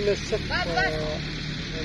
MSF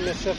MSF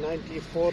94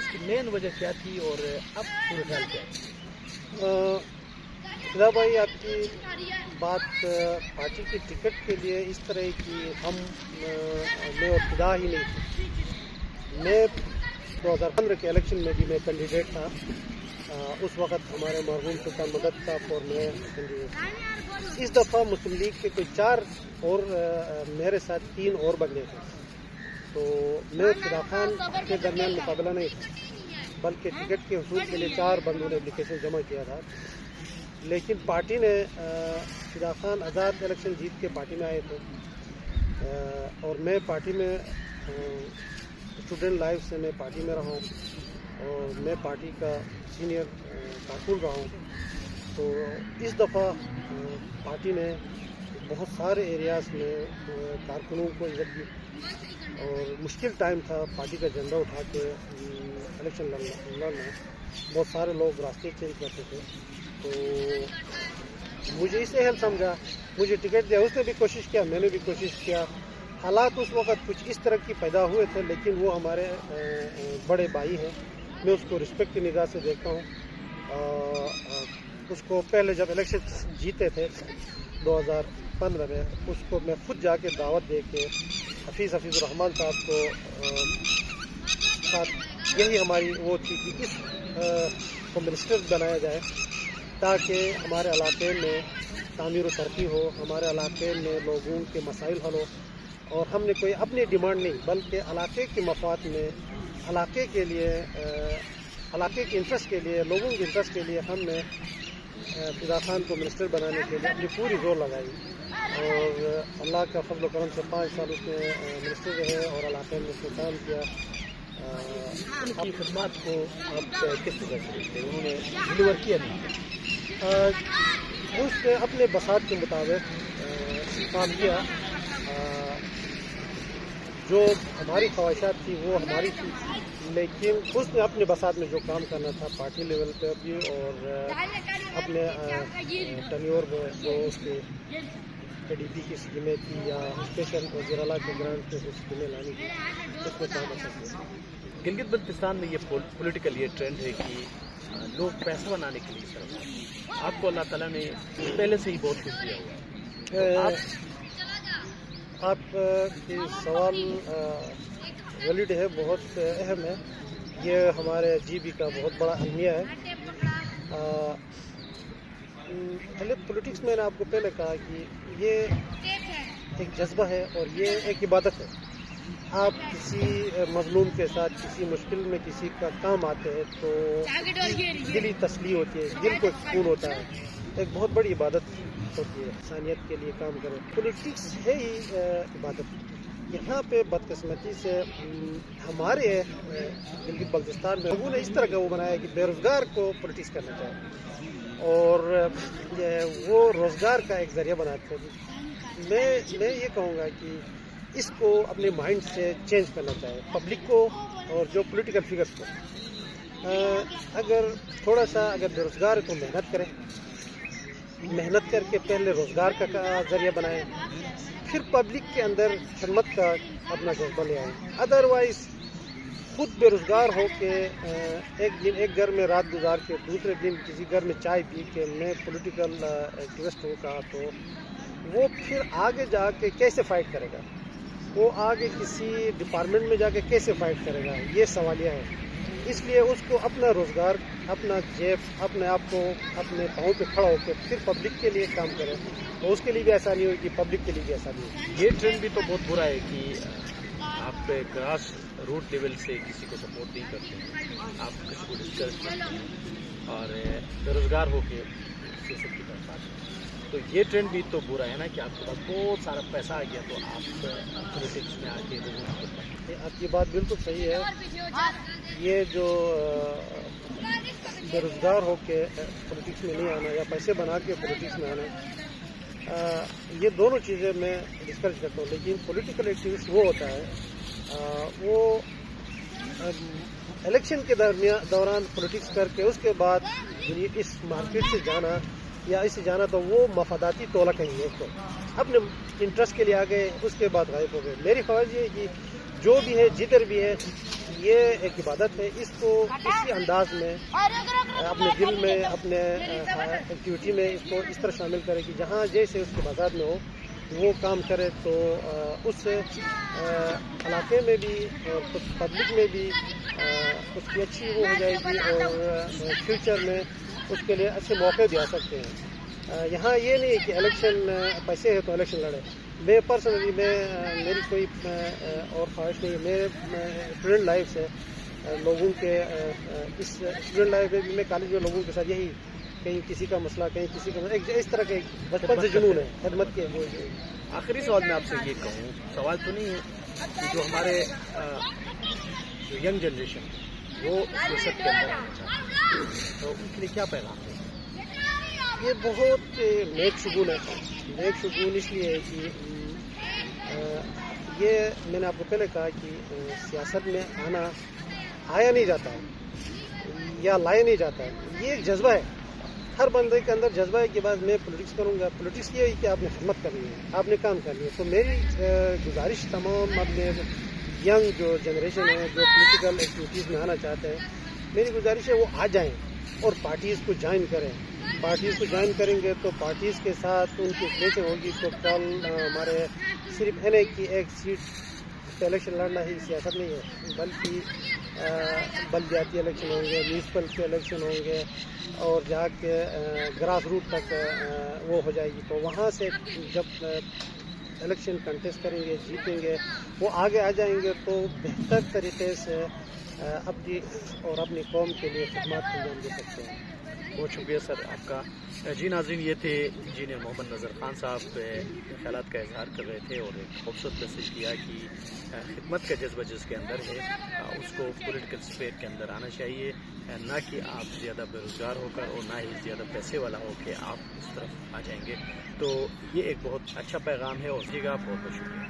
اس کی مین وجہ کیا تھی اور اب صورتحال کیا ہے؟ خدا بھائی آپ کی بات پارٹی کی ٹکٹ کے لیے اس طرح کی میں اور خدا ہی نہیں تھی. میں 2015 کے الیکشن میں بھی میں کینڈیڈیٹ تھا. اس وقت ہمارے مرحوم سلطان مدد صاحب اور میں کینڈیڈیٹ تھا. اس دفعہ مسلم لیگ کے کوئی 4 اور میرے ساتھ 3 اور بندے تھے. تو میں اور خدا خان کے درمیان مقابلہ نہیں تھا بلکہ ٹکٹ کے حصول کے لیے 4 بندوں نے اپلیکیشن جمع کیا تھا. لیکن پارٹی نے خدا خان آزاد الیکشن جیت کے پارٹی میں آئے تھے اور میں پارٹی میں اسٹوڈنٹ لائف سے میں پارٹی میں رہا ہوں اور میں پارٹی کا سینئر کارکن رہا ہوں. تو اس دفعہ پارٹی نے بہت سارے ایریاز میں کارکنوں کو عزت دی اور مشکل ٹائم تھا پارٹی کا جھنڈا اٹھا کے الیکشن لڑنا. بہت سارے لوگ راستے چینج کرتے تھے. تو مجھے اس لیے سمجھا مجھے ٹکٹ دیا. اس نے بھی کوشش کیا, میں نے بھی کوشش کیا. حالات اس وقت کچھ اس طرح کی پیدا ہوئے تھے لیکن وہ ہمارے بڑے بھائی ہیں. میں اس کو رسپیکٹ کی نگاہ سے دیکھتا ہوں. اس کو پہلے جب الیکشن جیتے تھے 2015 میں اس کو میں خود جا کے دعوت دے کے حفیظ الرحمان صاحب کو ساتھ یہی ہماری وہ تھی کہ اس کو منسٹر بنایا جائے تاکہ ہمارے علاقے میں تعمیر و ترقی ہو, ہمارے علاقے میں لوگوں کے مسائل حل ہو. اور ہم نے کوئی اپنی ڈیمانڈ نہیں بلکہ علاقے کے مفاد میں علاقے کے لیے علاقے کے انٹرسٹ کے لیے لوگوں کے انٹرسٹ کے لیے ہم نے خدا خان کو منسٹر بنانے کے لیے اپنی پوری زور لگائی. اور اللہ کا فضل و کرم سے 5 سال اس نے منسٹر رہے اور علاقے میں اس نے کام کیا. ان کی خدمات کو آپ کس طرح سے دیکھتے ہیں؟ انہوں نے ڈلیور کیا نہیں؟ اس نے اپنے بساط کے مطابق کام کیا. جو ہماری خواہشات تھی وہ ہماری تھی لیکن اس نے اپنے بساط میں جو کام کرنا تھا پارٹی لیول پہ بھی اور اپنے ٹینیور میں جو اس کے KDP کی اسکیمیں تھی یا اسپیشل وزیر اعلیٰ کے گرانٹ پہ جو اسکیمیں لانی تھی اس میں کام اچھا کیا. گلگت بلتستان میں یہ پولیٹیکل یہ ٹرینڈ ہے کہ لوگ پیسہ بنانے کے لیے طرف آپ کو اللہ تعالیٰ نے پہلے سے ہی بہت کچھ دیا ہوا ہے. آپ کی سوال ویلڈ ہے, بہت اہم ہے. یہ ہمارے GB کا بہت بڑا المیہ ہے. پہلے پولیٹکس میں نے آپ کو پہلے کہا کہ یہ ایک جذبہ ہے اور یہ ایک عبادت ہے. آپ کسی مظلوم کے ساتھ کسی مشکل میں کسی کا کام آتے ہیں تو دلی تسلی ہوتی ہے, دل کو سکون ہوتا ہے. ایک بہت بڑی عبادت ہوتی ہے انسانیت کے لیے کام کریں. پولیٹکس ہے ہی عبادت. یہاں پہ بدقسمتی سے ہمارے گلگت بلتستان میں لوگوں نے اس طرح کا وہ بنایا کہ بے روزگار کو پولیٹکس کرنا چاہے اور وہ روزگار کا ایک ذریعہ بناتے ہیں. میں یہ کہوں گا کہ اس کو اپنے مائنڈ سے چینج کرنا چاہے پبلک کو اور جو پولیٹیکل فگرس کو. اگر تھوڑا سا اگر بے روزگار ہے تو محنت کر کے پہلے روزگار کا ذریعہ بنائیں, پھر پبلک کے اندر خدمت کا اپنا جذبہ لے آئیں. ادروائز خود بے روزگار ہو کے ایک گھر میں رات گزار کے دوسرے دن کسی گھر میں چائے پی کے میں پولیٹیکل ایکٹیوسٹ ہوں کہا تو وہ پھر آگے جا کے کیسے فائٹ کرے گا, وہ آگے کسی ڈپارٹمنٹ میں جا کے کیسے فائٹ کرے گا, یہ سوالیہ ہے. اس لیے اس کو اپنا روزگار, اپنا جیب, اپنے آپ کو اپنے پاؤں پہ کھڑا ہو کے پھر پبلک کے لیے کام کرے اور اس کے لیے بھی آسانی ہوگی, پبلک کے لیے بھی آسانی ہوگی. یہ ٹرینڈ بھی تو بہت برا ہے کہ آپ گراس روٹ لیول سے کسی کو سپورٹ نہیں کرتے ہیں, آپ کسی کو ڈسکریج کرتے ہیں اور بے روزگار ہو کے سیاست کی طرف آتے ہیں. تو یہ ٹرینڈ بھی تو برا ہے نا کہ آپ کے پاس بہت سارا پیسہ آ گیا تو آپ پولیٹکس میں آ کے آپ کی بات بالکل صحیح ہے. یہ جو بے روزگار ہو کے پولیٹکس میں نہیں آنا یا پیسے بنا کے پولیٹکس میں آنا, یہ دونوں چیزیں میں ڈسکریج کرتا ہوں. لیکن پولیٹیکل ایکٹیوسٹ وہ ہوتا ہے وہ الیکشن کے دوران پولیٹکس کر کے اس کے بعد اس مارکیٹ سے جانا یا اسے جانا تو وہ مفاداتی تولا کہیں گے تو اپنے انٹرسٹ کے لیے آ گئے, اس کے بعد غائب ہو گئے. میری خواہش یہ ہے کہ جو بھی ہے جدھر بھی ہے یہ ایک عبادت ہے، اس کو اسی انداز میں اپنے دل میں، اپنے ایکٹیویٹی میں اس کو اس طرح شامل کرے کہ جہاں جیسے اس کے مزاج میں ہو وہ کام کرے، تو اس سے علاقے میں بھی اور پبلک میں بھی اس کی اچھی وہ ہو جائے گی، اور فیوچر میں اس کے لیے اچھے موقع بھی آ سکتے ہیں۔ یہاں یہ نہیں کہ الیکشن پیسے ہے تو الیکشن لڑے۔ میں پرسنلی میری کوئی اور خواہش نہیں ہے، میرے اسٹوڈنٹ لائف سے لوگوں کے اس اسٹوڈنٹ لائف میں بھی میں کالج میں لوگوں کے ساتھ یہی کہیں کسی کا مسئلہ، کہیں کسی کا ایک اس طرح کے بچپن سے جنون ہے خدمت کے۔ آخری سوال میں آپ سے یہ کہوں، سوال تو نہیں ہے کہ جو ہمارے جو ینگ جنریشن وہ سیاست کے اندر آنا چاہتے ہیں تو ان کے لیے کیا پیغام ہے؟ یہ بہت نیک شگون ہے، نیک شگون اس لیے ہے کہ یہ میں نے آپ کو پہلے کہا کہ سیاست میں آیا نہیں جاتا ہے یا لایا نہیں جاتا ہے، یہ ایک جذبہ ہے، ہر بندے کے اندر جذبہ ہے کہ بعد میں پولیٹکس کروں گا۔ پولیٹکس یہ ہے کہ آپ نے خدمت کرنی ہے، آپ نے کام کرنی ہے۔ تو میری گزارش تمام اپنے ینگ جو جنریشن ہے جو پولیٹیکل ایکٹیویٹیز میں آنا چاہتے ہیں، میری گزارش ہے وہ آ جائیں اور پارٹیز کو جوائن کریں۔ پارٹیز کو جوائن کریں گے تو پارٹیز کے ساتھ ان کی سلیکشن ہوگی، تو کل ہمارے صرف ہے نہیں کہ ایک سیٹ پہ الیکشن لڑنا ہی سیاست نہیں ہے، بلکہ بلدیاتی الیکشن ہوں گے، میونسپل کے الیکشن ہوں گے، اور جا کے گراس روٹ تک وہ ہو جائے گی۔ تو وہاں سے جب الیکشن کنٹیسٹ کریں گے، جیتیں گے، وہ آگے آ جائیں گے تو بہتر طریقے سے اپنی اور اپنی قوم کے لیے خدمات انجام دے سکتے ہیں۔ بہت شکریہ سر آپ کا۔ جی ناظرین، یہ تھے انجینئر محمد نذر خان صاحب، خیالات کا اظہار کر رہے تھے اور ایک خوبصورت میسج دیا کہ خدمت کا جذبہ جس کے اندر ہے اس کو پولیٹیکل اسپیئر کے اندر آنا چاہیے، نہ کہ آپ زیادہ بے روزگار ہو کر اور نہ ہی زیادہ پیسے والا ہو کہ آپ اس طرف آ جائیں گے۔ تو یہ ایک بہت اچھا پیغام ہے اور بہت بہت شکریہ۔